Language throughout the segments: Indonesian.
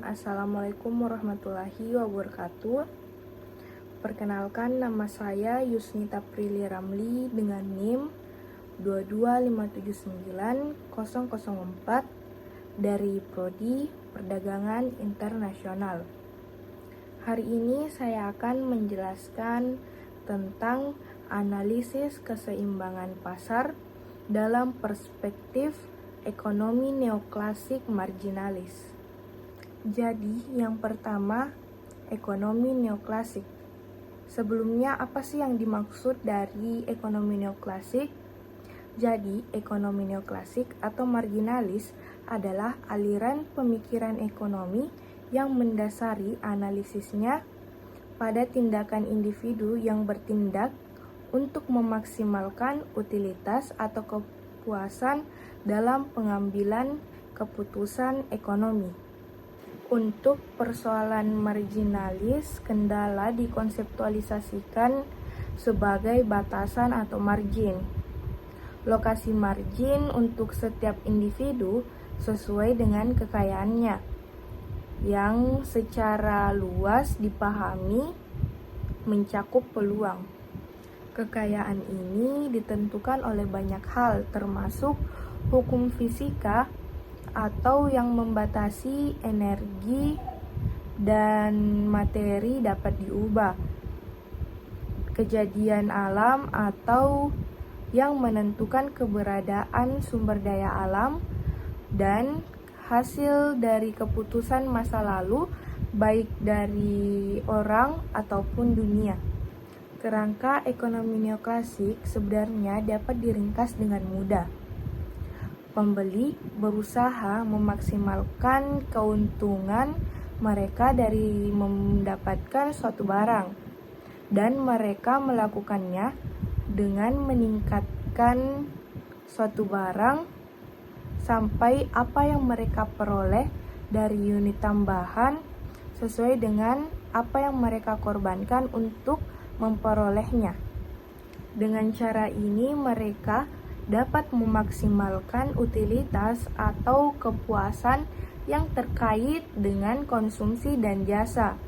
Assalamualaikum warahmatullahi wabarakatuh. Perkenalkan, nama saya Yusnita Prilly Ramli dengan NIM 225790004 dari Prodi Perdagangan Internasional. Hari ini saya akan menjelaskan tentang analisis keseimbangan pasar dalam perspektif ekonomi neoklasik marginalis. Jadi, yang pertama, ekonomi neoklasik. Sebelumnya, apa sih yang dimaksud dari ekonomi neoklasik? Jadi, ekonomi neoklasik atau marginalis adalah aliran pemikiran ekonomi yang mendasari analisisnya pada tindakan individu yang bertindak untuk memaksimalkan utilitas atau kepuasan dalam pengambilan keputusan ekonomi. Untuk persoalan marginalis, kendala dikonseptualisasikan sebagai batasan atau margin. Lokasi margin untuk setiap individu sesuai dengan kekayaannya, yang secara luas dipahami mencakup peluang. Kekayaan ini ditentukan oleh banyak hal, termasuk hukum fisika atau yang membatasi energi dan materi dapat diubah, kejadian alam atau yang menentukan keberadaan sumber daya alam, dan hasil dari keputusan masa lalu baik dari orang ataupun dunia. Kerangka ekonomi neoklasik sebenarnya dapat diringkas dengan mudah. Pembeli berusaha memaksimalkan keuntungan mereka dari mendapatkan suatu barang, dan mereka melakukannya dengan meningkatkan suatu barang sampai apa yang mereka peroleh dari unit tambahan sesuai dengan apa yang mereka korbankan untuk memperolehnya. Dengan cara ini mereka dapat memaksimalkan utilitas atau kepuasan yang terkait dengan konsumsi dan jasa.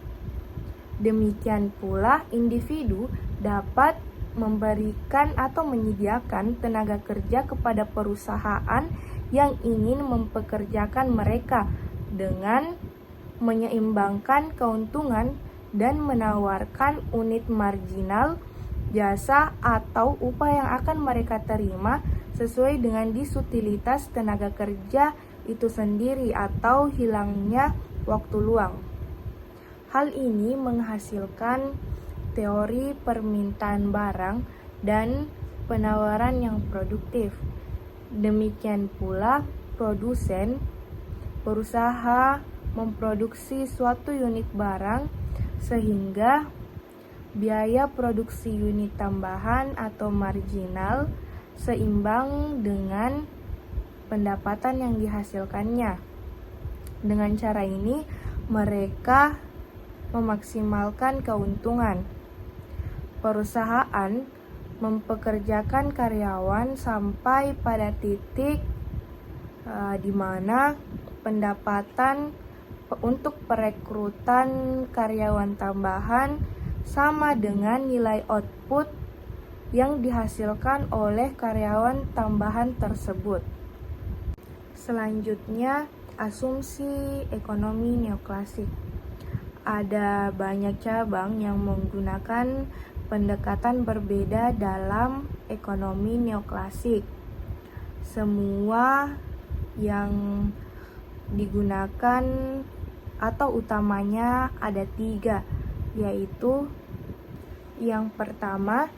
Demikian pula individu dapat memberikan atau menyediakan tenaga kerja kepada perusahaan yang ingin mempekerjakan mereka dengan menyeimbangkan keuntungan dan menawarkan unit marginal jasa atau upah yang akan mereka terima sesuai dengan disutilitas tenaga kerja itu sendiri atau hilangnya waktu luang. Hal ini menghasilkan teori permintaan barang dan penawaran yang produktif. Demikian pula produsen berusaha memproduksi suatu unit barang sehingga biaya produksi unit tambahan atau marginal seimbang dengan pendapatan yang dihasilkannya. Dengan cara ini, mereka memaksimalkan keuntungan. Perusahaan mempekerjakan karyawan sampai pada titik di mana pendapatan untuk perekrutan karyawan tambahan sama dengan nilai output yang dihasilkan oleh karyawan tambahan tersebut. Selanjutnya, asumsi ekonomi neoklasik. Ada banyak cabang yang menggunakan pendekatan berbeda dalam ekonomi neoklasik. Semua yang digunakan atau utamanya ada 3, yaitu yang pertama,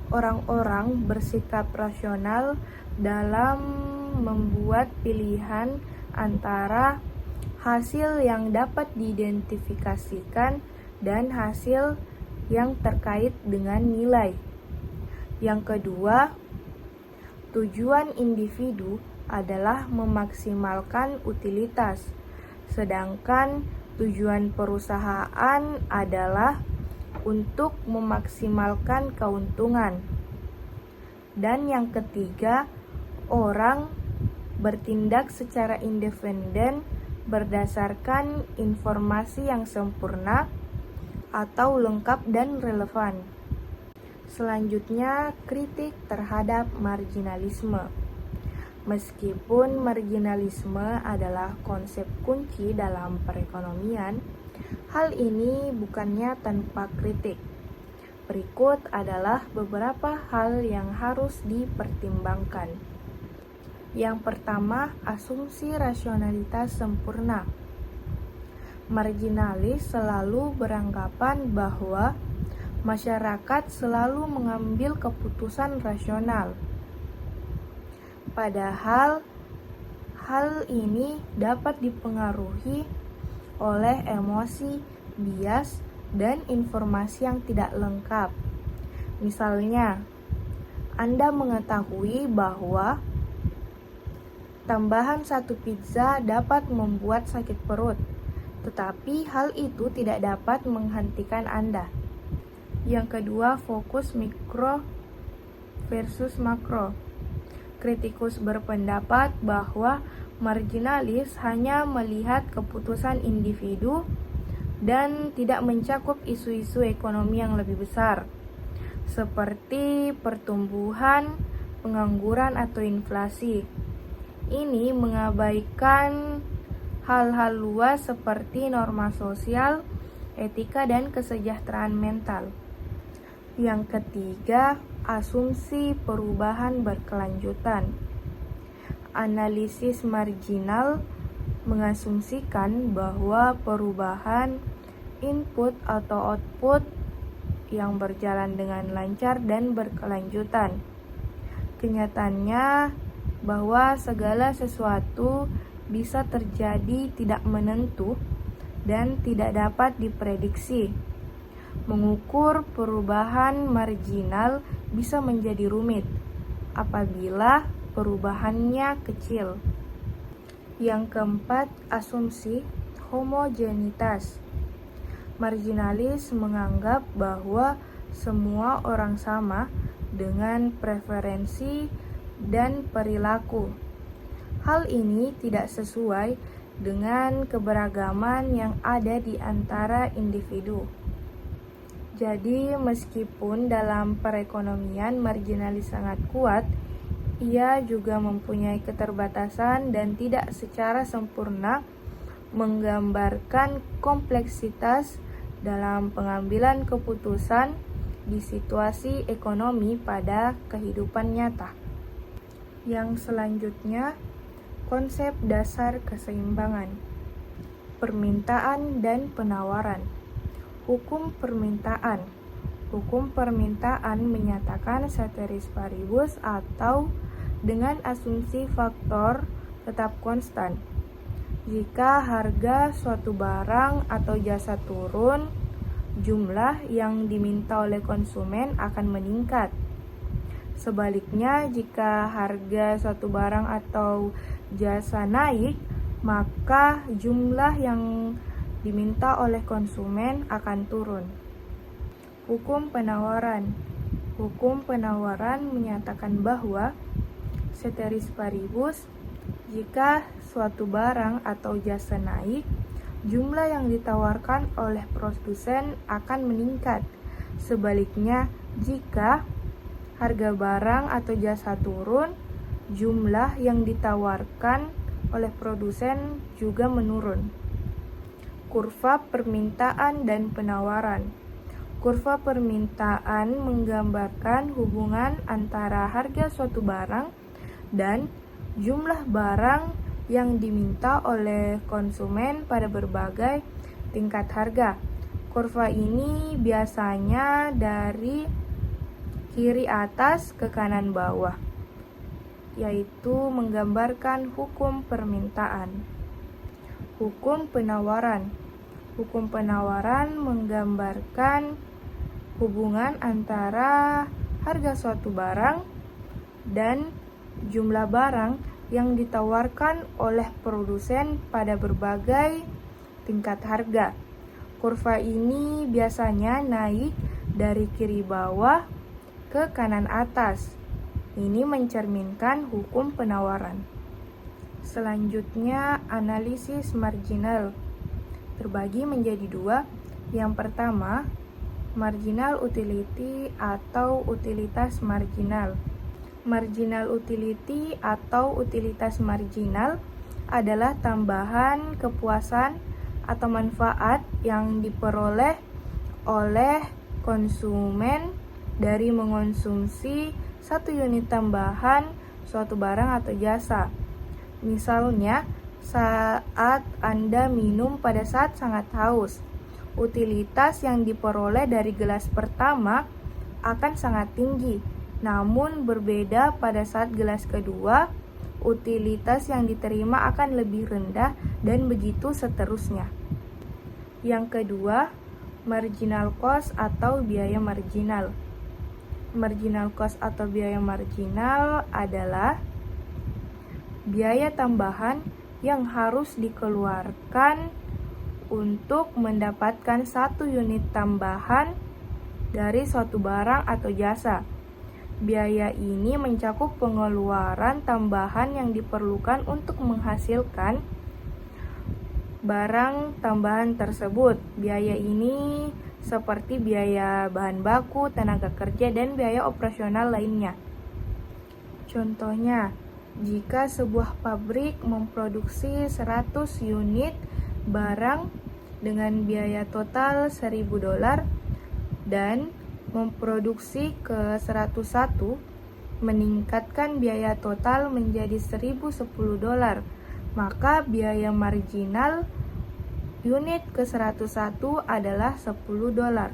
orang-orang bersikap rasional dalam membuat pilihan antara hasil yang dapat diidentifikasikan dan hasil yang terkait dengan nilai. Yang kedua, tujuan individu adalah memaksimalkan utilitas, sedangkan tujuan perusahaan adalah untuk memaksimalkan keuntungan. Dan yang ketiga, orang bertindak secara independen berdasarkan informasi yang sempurna atau lengkap dan relevan. Selanjutnya, kritik terhadap marginalisme. Meskipun marginalisme adalah konsep kunci dalam perekonomian, hal ini bukannya tanpa kritik. Berikut adalah beberapa hal yang harus dipertimbangkan. Yang pertama, asumsi rasionalitas sempurna. Marginalis selalu beranggapan bahwa masyarakat selalu mengambil keputusan rasional. Padahal hal ini dapat dipengaruhi oleh emosi, bias, dan informasi yang tidak lengkap. Misalnya, Anda mengetahui bahwa tambahan satu pizza dapat membuat sakit perut, tetapi hal itu tidak dapat menghentikan Anda. Yang kedua, fokus mikro versus makro. Kritikus berpendapat bahwa marginalis hanya melihat keputusan individu dan tidak mencakup isu-isu ekonomi yang lebih besar, seperti pertumbuhan, pengangguran, atau inflasi. Ini mengabaikan hal-hal luas seperti norma sosial, etika, dan kesejahteraan mental. Yang ketiga, asumsi perubahan berkelanjutan. Analisis marginal mengasumsikan bahwa perubahan input atau output yang berjalan dengan lancar dan berkelanjutan. Kenyataannya bahwa segala sesuatu bisa terjadi tidak menentu dan tidak dapat diprediksi. Mengukur perubahan marginal bisa menjadi rumit apabila perubahannya kecil. Yang keempat, asumsi homogenitas. Marginalis menganggap bahwa semua orang sama dengan preferensi dan perilaku. Hal ini tidak sesuai dengan keberagaman yang ada di antara individu. Jadi, meskipun dalam perekonomian marginalis sangat kuat, ia juga mempunyai keterbatasan dan tidak secara sempurna menggambarkan kompleksitas dalam pengambilan keputusan di situasi ekonomi pada kehidupan nyata. Yang selanjutnya, konsep dasar keseimbangan, permintaan dan penawaran. Hukum permintaan. Hukum permintaan menyatakan ceteris paribus atau dengan asumsi faktor tetap konstan. Jika harga suatu barang atau jasa turun, jumlah yang diminta oleh konsumen akan meningkat. Sebaliknya, jika harga suatu barang atau jasa naik, maka jumlah yang diminta oleh konsumen akan turun. Hukum penawaran. Hukum penawaran menyatakan bahwa ceteris paribus, jika suatu barang atau jasa naik, jumlah yang ditawarkan oleh produsen akan meningkat. Sebaliknya, jika harga barang atau jasa turun, jumlah yang ditawarkan oleh produsen juga menurun. Kurva permintaan dan penawaran. Kurva permintaan menggambarkan hubungan antara harga suatu barang dan jumlah barang yang diminta oleh konsumen pada berbagai tingkat harga. Kurva ini biasanya dari kiri atas ke kanan bawah, yaitu menggambarkan hukum permintaan. Hukum penawaran. Hukum penawaran menggambarkan hubungan antara harga suatu barang dan jumlah barang yang ditawarkan oleh produsen pada berbagai tingkat harga. Kurva ini biasanya naik dari kiri bawah ke kanan atas. Ini mencerminkan hukum penawaran. Selanjutnya, analisis marginal terbagi menjadi dua. Yang pertama, marginal utility atau utilitas marginal. Marginal utility atau utilitas marginal adalah tambahan kepuasan atau manfaat yang diperoleh oleh konsumen dari mengonsumsi satu unit tambahan suatu barang atau jasa. Misalnya, saat Anda minum pada saat sangat haus, utilitas yang diperoleh dari gelas pertama akan sangat tinggi, namun berbeda pada saat gelas kedua, utilitas yang diterima akan lebih rendah dan begitu seterusnya. Yang kedua, marginal cost atau biaya marginal. Marginal cost atau biaya marginal adalah biaya tambahan yang harus dikeluarkan untuk mendapatkan satu unit tambahan dari suatu barang atau jasa. Biaya ini mencakup pengeluaran tambahan yang diperlukan untuk menghasilkan barang tambahan tersebut. Biaya ini seperti biaya bahan baku, tenaga kerja, dan biaya operasional lainnya. Contohnya, jika sebuah pabrik memproduksi 100 unit barang dengan biaya total $1.000 dan memproduksi ke 101, meningkatkan biaya total menjadi $1.010, maka biaya marginal unit ke 101 adalah $10.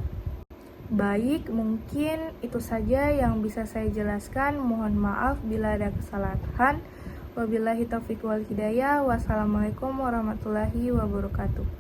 Baik, mungkin itu saja yang bisa saya jelaskan. Mohon maaf bila ada kesalahan. Wabillahi taufiq wal hidayah. Wassalamualaikum warahmatullahi wabarakatuh.